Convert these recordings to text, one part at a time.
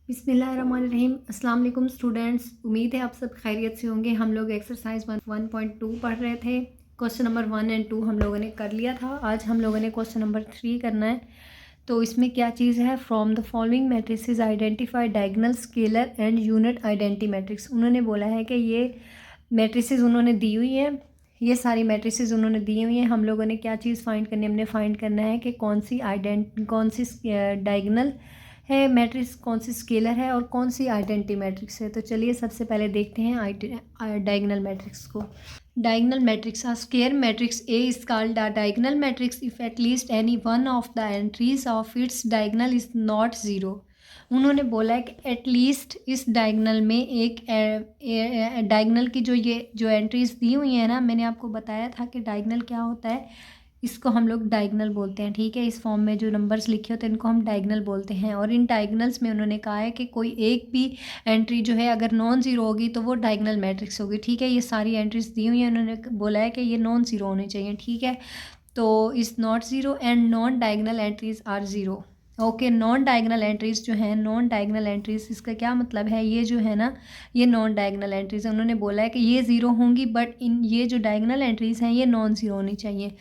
बिस्मिल्लाहिर्रहमानिर्रहीम। अस्सलाम वालेकुम स्टूडेंट्स, उम्मीद है आप सब खैरियत से होंगे। हम लोग एक्सरसाइज 1.2 पढ़ रहे थे। क्वेश्चन नंबर 1 और 2 हम लोगों ने कर लिया था। आज हम लोगों ने क्वेश्चन नंबर 3 करना है। तो इसमें क्या चीज़ है, from the following matrices identify diagonal, scalar and unit identity matrix. उन्होंने बोला है कि ये मैट्रिसेस उन्होंने दी हुई है, ये सारी मैट्रिसेस उन्होंने दी हुई हैं। हम लोगों ने क्या चीज़ फाइंड करनी है, हमने फाइंड करना है कि कौन सी डायगोनल है मैट्रिक्स, कौन सी स्केलर है और कौन सी आइडेंटिटी मैट्रिक्स है। तो चलिए सबसे पहले देखते हैं डायगोनल मैट्रिक्स को। Diagonal matrix, a square matrix A is called a diagonal matrix if at least any one of the entries of its diagonal is not zero. उन्होंने बोला है कि एटलीस्ट इस डायगोनल में एक डायगोनल की जो एंट्रीज दी हुई हैं ना, मैंने आपको बताया था कि डायगोनल क्या होता है, इसको हम लोग डायगोनल बोलते हैं। ठीक है, इस फॉर्म में जो नंबर्स लिखे होते हैं इनको हम डायगोनल बोलते हैं। और इन डायगोनल्स में उन्होंने कहा है कि कोई एक भी एंट्री जो है अगर नॉन ज़ीरो होगी तो वो डायगोनल मैट्रिक्स होगी। ठीक है, ये सारी एंट्रीज दी हुई हैं, उन्होंने बोला है कि ये नॉन ज़ीरो होनी चाहिए। ठीक है, तो is not zero and non diagonal entries are zero. Okay, non diagonal entries जो हैं, नॉन डायगोनल एंट्रीज, इसका क्या मतलब है, ये जो है ना, ये नॉन डायगोनल एंट्रीज है। उन्होंने बोला है कि ये ज़ीरो होंगी बट इन ये जो डायगोनल एंट्रीज हैं ये नॉन ज़ीरो होनी चाहिए।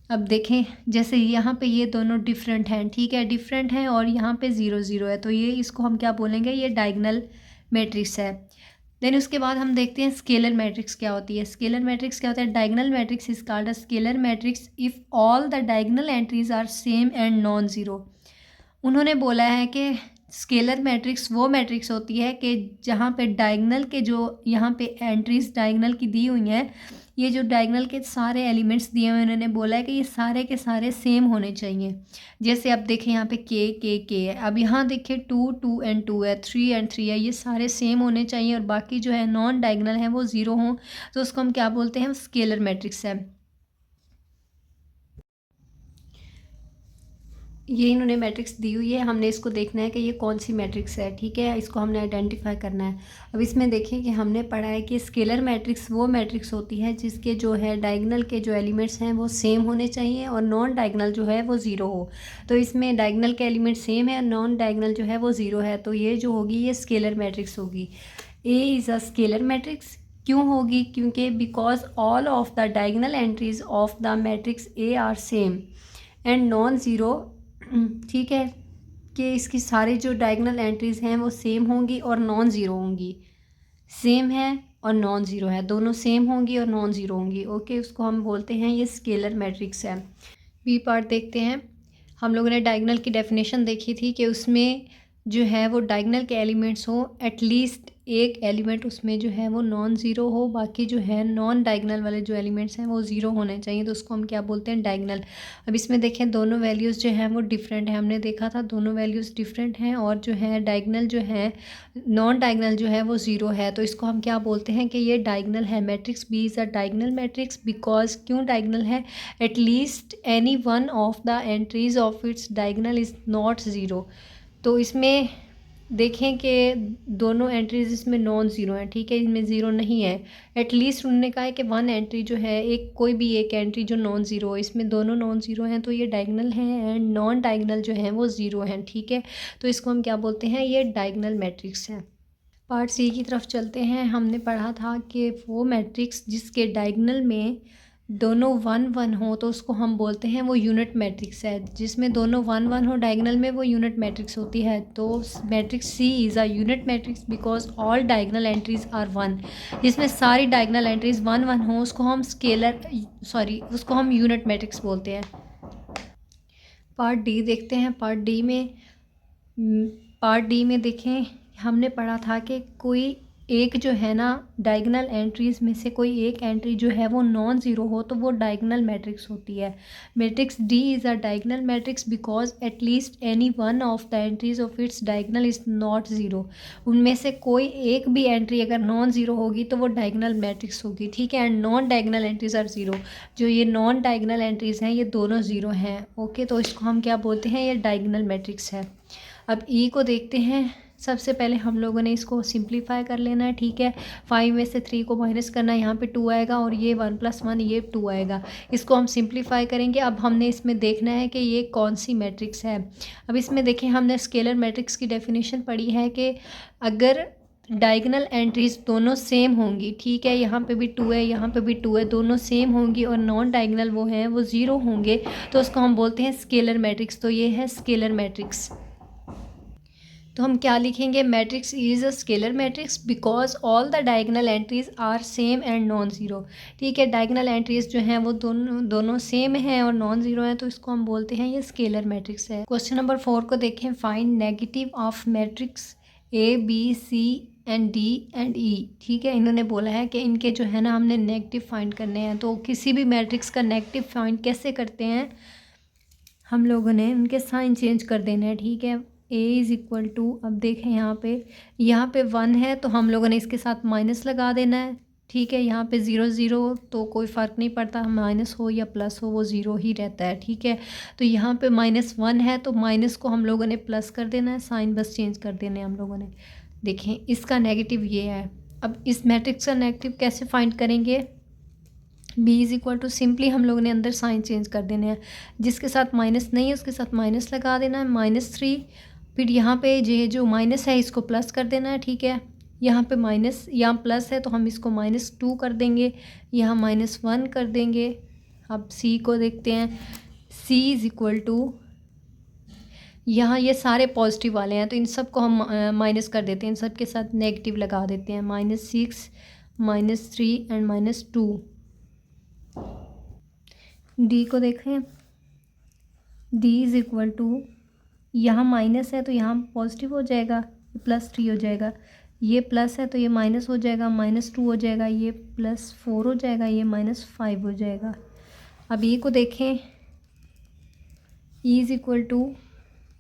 अब देखें, जैसे यहाँ पे ये दोनों डिफरेंट हैं, ठीक है, डिफरेंट हैं और यहाँ पे ज़ीरो ज़ीरो है, तो ये इसको हम क्या बोलेंगे, ये डायगोनल मैट्रिक्स है। देन उसके बाद हम देखते हैं स्केलर मैट्रिक्स क्या होती है। स्केलर मैट्रिक्स क्या होता है, diagonal matrix is called a scalar matrix if all the diagonal entries are same and non zero. उन्होंने बोला है कि स्केलर मैट्रिक्स वो मैट्रिक्स होती है कि जहाँ पे डायगोनल के जो यहाँ पे एंट्रीज डायगोनल की दी हुई हैं, ये जो डायगोनल के सारे एलिमेंट्स दिए हुए हैं, उन्होंने बोला है कि ये सारे के सारे सेम होने चाहिए। जैसे अब देखें यहाँ पे के है, अब यहाँ देखिए 2 2 एंड 2 है, 3 एंड 3 है, ये सारे सेम होने चाहिए और बाकी जो है नॉन डायगोनल है वो ज़ीरो हों, तो उसको हम क्या बोलते हैं, स्केलर मैट्रिक्स है। ये इन्होंने मैट्रिक्स दी हुई है, हमने इसको देखना है कि ये कौन सी मैट्रिक्स है। ठीक है, इसको हमने आइडेंटिफाई करना है। अब इसमें देखें कि हमने पढ़ा है कि स्केलर मैट्रिक्स वो मैट्रिक्स होती है जिसके जो है डायगोनल के जो एलिमेंट्स हैं वो सेम होने चाहिए और नॉन डायगोनल जो है वो ज़ीरो हो। तो इसमें डायगोनल के एलिमेंट सेम है और नॉन डायगोनल जो है वो ज़ीरो है, तो ये जो होगी ये स्केलर मैट्रिक्स होगी। A is a scalar matrix. क्यों होगी, क्योंकि because all of the diagonal entries of the matrix A R same and non zero. ठीक है, कि इसकी सारी जो डायगोनल एंट्रीज़ हैं वो सेम होंगी और नॉन ज़ीरो होंगी। सेम है और नॉन ज़ीरो है, दोनों सेम होंगी और नॉन ज़ीरो होंगी। ओके, उसको हम बोलते हैं ये स्केलर मैट्रिक्स है। बी पार्ट देखते हैं। हम लोगों ने डायगोनल की डेफिनेशन देखी थी कि उसमें जो है वो डायगोनल के एलिमेंट्स हो, एटलीस्ट एक एलिमेंट उसमें जो है वो नॉन ज़ीरो हो, बाकी जो है नॉन डायगोनल वाले जो एलिमेंट्स हैं वो ज़ीरो होने चाहिए, तो उसको हम क्या बोलते हैं, डायगोनल। अब इसमें देखें दोनों वैल्यूज़ जो हैं वो डिफरेंट हैं, हमने देखा था दोनों वैल्यूज़ डिफरेंट हैं और जो है डायगोनल जो है, नॉन डायगोनल जो है वो ज़ीरो है, तो इसको हम क्या बोलते हैं कि ये डायगोनल है। Matrix B is a diagonal matrix because, क्यों डायगोनल है, at least any one of the entries of its diagonal is not zero. तो इसमें देखें कि दोनों एंट्रीज इसमें नॉन ज़ीरो हैं। ठीक है, इसमें ज़ीरो नहीं है। एटलीस्ट उन्होंने कहा है कि वन एंट्री जो है, एक कोई भी एक एंट्री जो नॉन ज़ीरो हो, इसमें दोनों नॉन ज़ीरो हैं तो ये डायगोनल हैं एंड नॉन डायगोनल जो हैं वो ज़ीरो हैं। ठीक है, तो इसको हम क्या बोलते हैं, ये डायगोनल मैट्रिक्स है। पार्ट सी की तरफ चलते हैं। हमने पढ़ा था कि वो मैट्रिक्स जिसके डायगोनल में दोनों वन वन हो तो उसको हम बोलते हैं वो यूनिट मैट्रिक्स है। जिसमें दोनों वन वन हो डायगोनल में, वो यूनिट मैट्रिक्स होती है। तो matrix C is a unit matrix because all diagonal entries are one. जिसमें सारी डायगोनल एंट्रीज वन वन हो उसको हम उसको हम यूनिट मैट्रिक्स बोलते हैं। पार्ट डी देखते हैं। पार्ट डी में देखें, हमने पढ़ा था कि कोई एक जो है ना, डायगोनल एंट्रीज़ में से कोई एक एंट्री जो है वो नॉन ज़ीरो हो तो वो डायगोनल मैट्रिक्स होती है। Matrix D is a diagonal matrix because at least any one of the entries of its diagonal is not zero. उनमें से कोई एक भी एंट्री अगर नॉन ज़ीरो होगी तो वो डायगोनल मैट्रिक्स होगी। ठीक है, and non diagonal entries are zero. जो ये नॉन डायगोनल एंट्रीज़ हैं ये दोनों ज़ीरो हैं। ओके, तो इसको हम क्या बोलते हैं, ये डायगोनल मैट्रिक्स है। अब ई को देखते हैं। सबसे पहले हम लोगों ने इसको सिंप्लीफाई कर लेना है, ठीक है। 5 में से 3 को माइनस करना है, यहाँ पे 2 आएगा और ये 1 + 1 ये 2 आएगा। इसको हम सिंप्लीफाई करेंगे। अब हमने इसमें देखना है कि ये कौन सी मैट्रिक्स है। अब इसमें देखें, हमने स्केलर मैट्रिक्स की डेफिनेशन पढ़ी है कि अगर डायगोनल एंट्रीज दोनों सेम होंगी, ठीक है, यहाँ पे भी 2 है, यहाँ पे भी 2 है, दोनों सेम होंगी और नॉन डायगोनल वो हैं वो 0 होंगे, तो उसको हम बोलते हैं स्केलर मैट्रिक्स। तो ये है स्केलर मैट्रिक्स। तो हम क्या लिखेंगे, matrix is a scalar matrix because all the diagonal entries are same and non zero, ठीक है। डायगोनल एंट्रीज जो हैं वो दोनों सेम हैं और नॉन ज़ीरो हैं, तो इसको हम बोलते हैं ये स्केलर मैट्रिक्स है। क्वेश्चन नंबर 4 को देखें, find negative of matrix A B C and D and E, ठीक है। इन्होंने बोला है कि इनके जो है ना हमने नेगेटिव फाइंड करने हैं। तो किसी भी मैट्रिक्स का नेगेटिव फाइंड कैसे करते हैं, हम लोगों ने उनके साइन चेंज कर देना है, ठीक है। A = अब देखें यहाँ पे 1 है तो हम लोगों ने इसके साथ माइनस लगा देना है, ठीक है। यहाँ पे 0 0 तो कोई फ़र्क नहीं पड़ता, माइनस हो या प्लस हो वो 0 ही रहता है, ठीक है। तो यहाँ पे -1 है तो माइनस को हम लोगों ने प्लस कर देना है, साइन बस चेंज कर देने हैं हम लोगों ने। देखें इसका नेगेटिव ये है। अब इस मैट्रिक्स का नेगेटिव कैसे फाइंड करेंगे, B सिंपली हम लोगों ने अंदर साइन चेंज कर देने हैं। जिसके साथ माइनस नहीं है उसके साथ माइनस लगा देना है, -3। फिर यहाँ पे ये जो माइनस है इसको प्लस कर देना है, ठीक है। यहाँ पे माइनस, यहाँ प्लस है तो हम इसको -2 कर देंगे, यहाँ -1 कर देंगे। अब C को देखते हैं, C यहाँ ये सारे पॉजिटिव वाले हैं तो इन सब को हम माइनस कर देते हैं, इन सब के साथ नेगेटिव लगा देते हैं, -6 -3 एंड -2। D को देखें, D यहाँ माइनस है तो यहाँ पॉजिटिव हो जाएगा, +3 हो जाएगा। ये प्लस है तो ये माइनस हो जाएगा, -2 हो जाएगा, ये +4 हो जाएगा, ये -5 हो जाएगा। अब E को देखें, E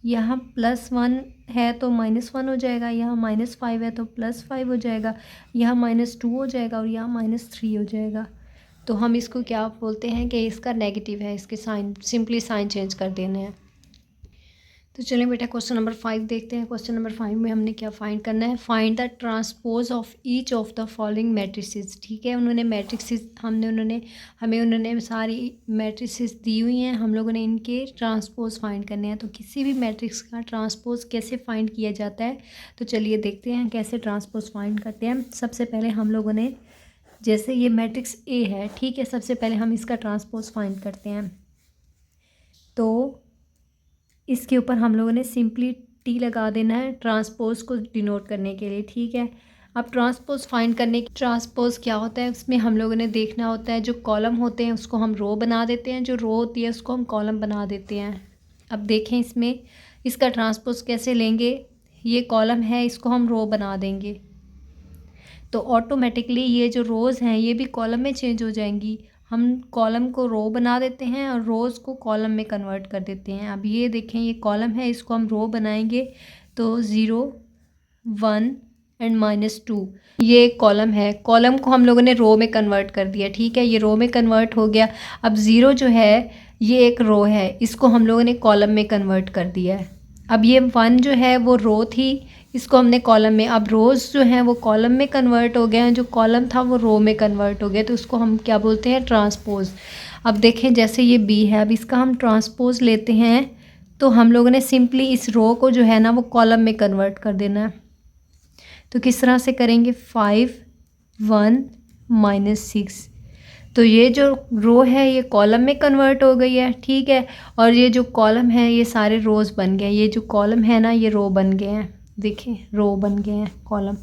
यहाँ +1 है तो -1 हो जाएगा, यहाँ -5 है तो +5 हो जाएगा, यहाँ -2 हो जाएगा और यहाँ -3 हो जाएगा। तो हम इसको क्या बोलते हैं कि इसका नेगेटिव है, इसके साइन सिंपली साइन चेंज कर देने हैं। तो चलें बेटा क्वेश्चन नंबर 5 देखते हैं। क्वेश्चन नंबर 5 में हमने क्या फाइंड करना है, find the transpose of each of the following matrices, ठीक है। उन्होंने मैट्रिसेस हमें उन्होंने सारी मैट्रिसेस दी हुई हैं, हम लोगों ने इनके ट्रांसपोज फाइंड करने हैं। तो किसी भी मैट्रिक्स का ट्रांसपोज कैसे फाइंड किया जाता है, तो चलिए देखते हैं कैसे ट्रांसपोज फाइंड करते हैं। सबसे पहले हम लोगों ने, जैसे ये मैट्रिक्स A है, ठीक है, सबसे पहले हम इसका ट्रांसपोज फाइंड करते हैं। तो इसके ऊपर हम लोगों ने सिंपली T लगा देना है ट्रांसपोज को डिनोट करने के लिए, ठीक है। अब ट्रांसपोज फाइंड करने की, ट्रांसपोज क्या होता है, उसमें हम लोगों ने देखना होता है जो कॉलम होते हैं उसको हम रो बना देते हैं, जो रो होती है उसको हम कॉलम बना देते हैं। अब देखें इसमें इसका ट्रांसपोज कैसे लेंगे, ये कॉलम है इसको हम रो बना देंगे तो ऑटोमेटिकली ये जो रोज़ हैं ये भी कॉलम में चेंज हो जाएंगी। हम कॉलम को रो बना देते हैं और रोज़ को कॉलम में कन्वर्ट कर देते हैं। अब ये देखें ये कॉलम है, इसको हम रो बनाएंगे तो 0 1 एंड -2 ये एक कॉलम है, कॉलम को हम लोगों ने रो में कन्वर्ट कर दिया, ठीक है, ये रो में कन्वर्ट हो गया। अब 0 जो है ये एक रो है, इसको हम लोगों ने कॉलम में कन्वर्ट कर दिया है। अब ये 1 जो है वो रो थी, इसको हमने कॉलम में, अब रोज़ जो हैं वो कॉलम में कन्वर्ट हो गए हैं, जो कॉलम था वो रो में कन्वर्ट हो गया, तो उसको हम क्या बोलते हैं, ट्रांसपोज। अब देखें जैसे ये B है, अब इसका हम ट्रांसपोज लेते हैं तो हम लोगों ने सिंपली इस रो को जो है ना वो कॉलम में कन्वर्ट कर देना है। तो किस तरह से करेंगे, 5 1 -6, तो ये जो रो है ये कॉलम में कन्वर्ट हो गई है, ठीक है, और ये जो कॉलम है ये सारे रोज़ बन गए, ये जो कॉलम है ना ये रो बन गए हैं, देखिए रो बन गए हैं कॉलम।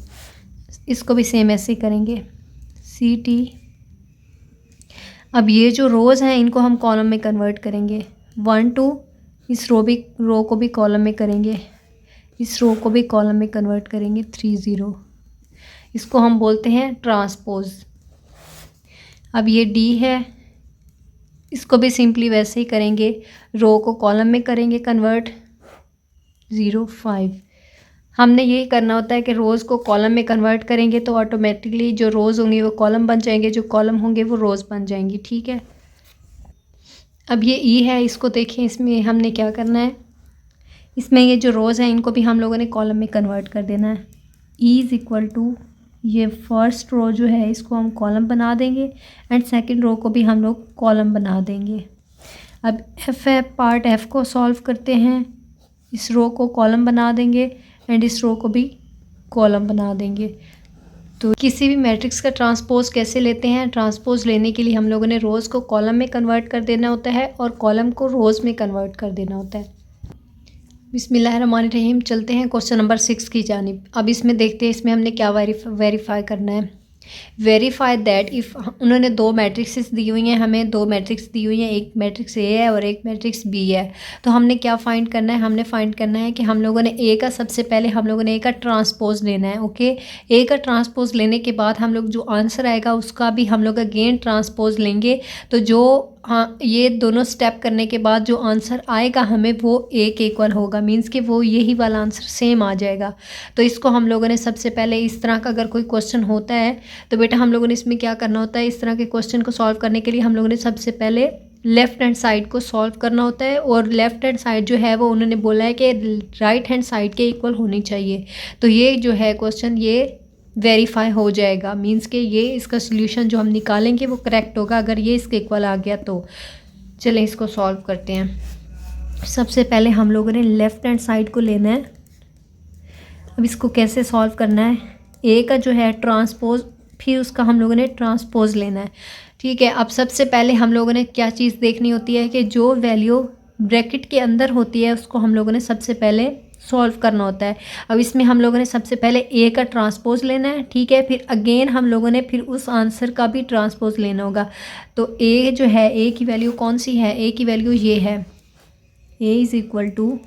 इसको भी सेम ऐसे ही करेंगे, CT। अब ये जो रोज़ हैं इनको हम कॉलम में कन्वर्ट करेंगे, 1 2, इस रो को भी कॉलम में करेंगे, इस रो को भी कॉलम में कन्वर्ट करेंगे, 3 0, इसको हम बोलते हैं ट्रांसपोज। अब ये D है, इसको भी सिंपली वैसे ही करेंगे, रो को कॉलम में करेंगे कन्वर्ट, 0 5। हमने यही करना होता है कि रोज़ को कॉलम में कन्वर्ट करेंगे तो ऑटोमेटिकली जो रोज़ होंगी वो कॉलम बन जाएंगे, जो कॉलम होंगे वो रोज़ बन जाएंगी, ठीक है। अब ये E है, इसको देखें, इसमें हमने क्या करना है, इसमें ये जो रोज़ हैं इनको भी हम लोगों ने कॉलम में कन्वर्ट कर देना है। ई इज़ इक्वल टू ये फर्स्ट रो जो है इसको हम कॉलम बना देंगे एंड सेकंड रो को भी हम लोग कॉलम बना देंगे। अब एफ है, पार्ट एफ को सॉल्व करते हैं। इस रो को कॉलम बना देंगे एंड इस रो को भी कॉलम बना देंगे। तो किसी भी मैट्रिक्स का ट्रांसपोज कैसे लेते हैं? ट्रांसपोज लेने के लिए हम लोगों ने रोज़ को कॉलम में कन्वर्ट कर देना होता है और कॉलम को रोज़ में कन्वर्ट कर देना होता है। बिस्मिल्लाहिर्रहमानिर्रहीम, चलते हैं क्वेश्चन नंबर 6 की जानिब। अब इसमें देखते हैं इसमें हमने क्या वेरीफाई करना है। वेरीफाई दैट इफ़, उन्होंने दो मैट्रिक्सेस दी हुई हैं, हमें दो मैट्रिक्स दी हुई हैं, एक मैट्रिक्स ए है और एक मैट्रिक्स बी है। तो हमने क्या फाइंड करना है? हमने फाइंड करना है कि हम लोगों ने ए का, सबसे पहले हम लोगों ने ए का ट्रांसपोज लेना है। ओके, ए का ट्रांसपोज लेने के बाद हम लोग जो आंसर आएगा उसका भी हम लोग अगेन ट्रांसपोज लेंगे। तो जो ये दोनों स्टेप करने के बाद जो आंसर आएगा हमें वो ए के इक्वल होगा, मींस कि वो यही वाला आंसर सेम आ जाएगा। तो इसको हम लोगों ने सबसे पहले, इस तरह का अगर कोई क्वेश्चन होता है तो बेटा हम लोगों ने इसमें क्या करना होता है, इस तरह के क्वेश्चन को सॉल्व करने के लिए हम लोगों ने सबसे पहले लेफ़्ट हैंड साइड को सॉल्व करना होता है। और लेफ़्ट हैंड साइड जो है वो उन्होंने बोला है कि राइट हैंड साइड के इक्वल होनी चाहिए। तो ये जो है क्वेश्चन ये वेरीफाई हो जाएगा, मींस कि ये इसका सोल्यूशन जो हम निकालेंगे वो करेक्ट होगा अगर ये इसके इक्वल आ गया तो। चलें इसको सॉल्व करते हैं। सबसे पहले हम लोगों ने लेफ़्ट हैंड साइड को लेना है। अब इसको कैसे सॉल्व करना है? ए का जो है ट्रांसपोज, फिर उसका हम लोगों ने ट्रांसपोज लेना है। ठीक है, अब सबसे पहले हम लोगों ने क्या चीज़ देखनी होती है कि जो वैल्यू ब्रैकेट के अंदर होती है उसको हम लोगों ने सबसे पहले सॉल्व करना होता है। अब इसमें हम लोगों ने सबसे पहले ए का ट्रांसपोज लेना है। ठीक है, फिर अगेन हम लोगों ने फिर उस आंसर का भी ट्रांसपोज लेना होगा। तो ए जो है, ए की वैल्यू कौन सी है? ए की वैल्यू ये है, A is equal to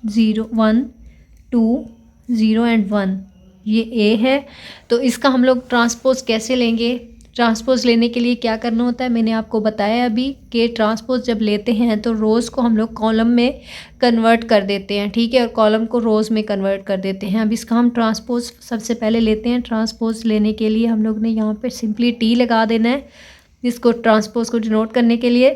0 1 2 0 and 1, ये ए है। तो इसका हम लोग ट्रांसपोज कैसे लेंगे? ट्रांसपोज लेने के लिए क्या करना होता है, मैंने आपको बताया अभी कि ट्रांसपोज जब लेते हैं तो रोज़ को हम लोग कॉलम में कन्वर्ट कर देते हैं। ठीक है, और कॉलम को रोज़ में कन्वर्ट कर देते हैं। अब इसका हम ट्रांसपोज सबसे पहले लेते हैं। ट्रांसपोज लेने के लिए हम लोग ने यहाँ पे सिंपली टी लगा देना है इसको ट्रांसपोज को डिनोट करने के लिए।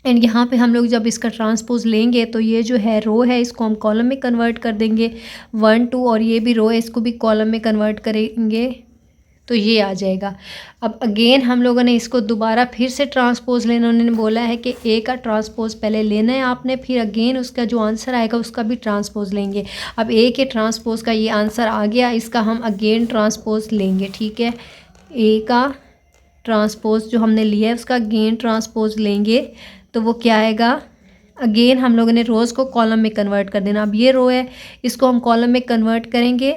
एंड यहाँ पे हम लोग जब इसका ट्रांसपोज लेंगे तो ये जो है रो है इसको हम कॉलम में कन्वर्ट कर देंगे 1 2, और ये भी रो है इसको भी कॉलम में कन्वर्ट करेंगे तो ये आ जाएगा। अब अगेन हम लोगों ने इसको दोबारा फिर से ट्रांसपोज लेना, उन्होंने बोला है कि ए का ट्रांसपोज पहले लेना है आपने, फिर अगेन उसका जो आंसर आएगा उसका भी ट्रांसपोज लेंगे। अब ए के ट्रांसपोज का ये आंसर आ गया, इसका हम अगेन ट्रांसपोज लेंगे। ठीक है, ए का ट्रांसपोज जो हमने लिया है उसका अगेन ट्रांसपोज लेंगे तो वो क्या आएगा? अगेन हम लोगों ने रोज़ को कॉलम में कन्वर्ट कर देना। अब ये रो है इसको हम कॉलम में कन्वर्ट करेंगे,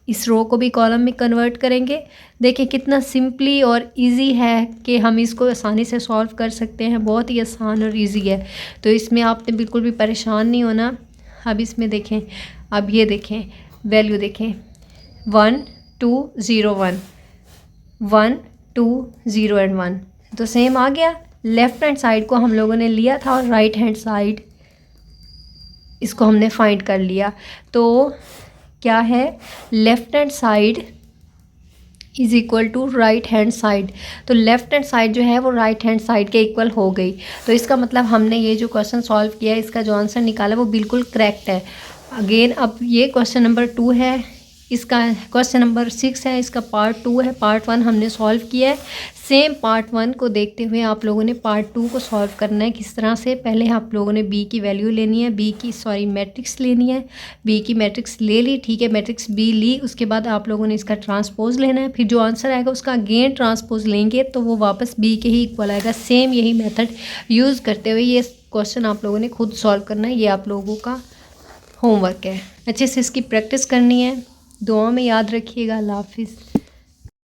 इस रो को भी कॉलम में कन्वर्ट करेंगे। देखिए कितना सिंपली और इजी है कि हम इसको आसानी से सॉल्व कर सकते हैं, बहुत ही आसान और इजी है। तो इसमें आपने बिल्कुल भी परेशान नहीं होना। अब इसमें देखें, अब ये देखें वैल्यू देखें 1 2 0 1 1 2 0 एंड 1, तो सेम आ गया। लेफ़्ट हैंड साइड को हम लोगों ने लिया था और राइट हैंड साइड इसको हमने फाइंड कर लिया। तो क्या है? Left hand side is equal to right hand side. तो लेफ़्ट हैंड साइड जो है वो राइट हैंड साइड के इक्वल हो गई। तो इसका मतलब हमने ये जो क्वेश्चन सॉल्व किया है इसका जो आंसर निकाला वो बिल्कुल करेक्ट है। अगेन अब ये क्वेश्चन नंबर 2 है, इसका क्वेश्चन नंबर 6 है, इसका पार्ट 2 है। पार्ट 1 हमने सॉल्व किया है। सेम पार्ट 1 को देखते हुए आप लोगों ने पार्ट 2 को सॉल्व करना है। किस तरह से? पहले आप लोगों ने बी की वैल्यू लेनी है, मैट्रिक्स लेनी है। बी की मैट्रिक्स ले ली, ठीक है, मैट्रिक्स बी ली। उसके बाद आप लोगों ने इसका ट्रांसपोज लेना है, फिर जो आंसर आएगा उसका अगेन ट्रांसपोज लेंगे तो वो वापस बी के ही इक्वल आएगा। सेम यही मेथड यूज़ करते हुए ये क्वेश्चन आप लोगों ने खुद सॉल्व करना है। ये आप लोगों का होमवर्क है, अच्छे से इसकी प्रैक्टिस करनी है। दुआ में याद रखिएगा। अल्लाह हाफिज़।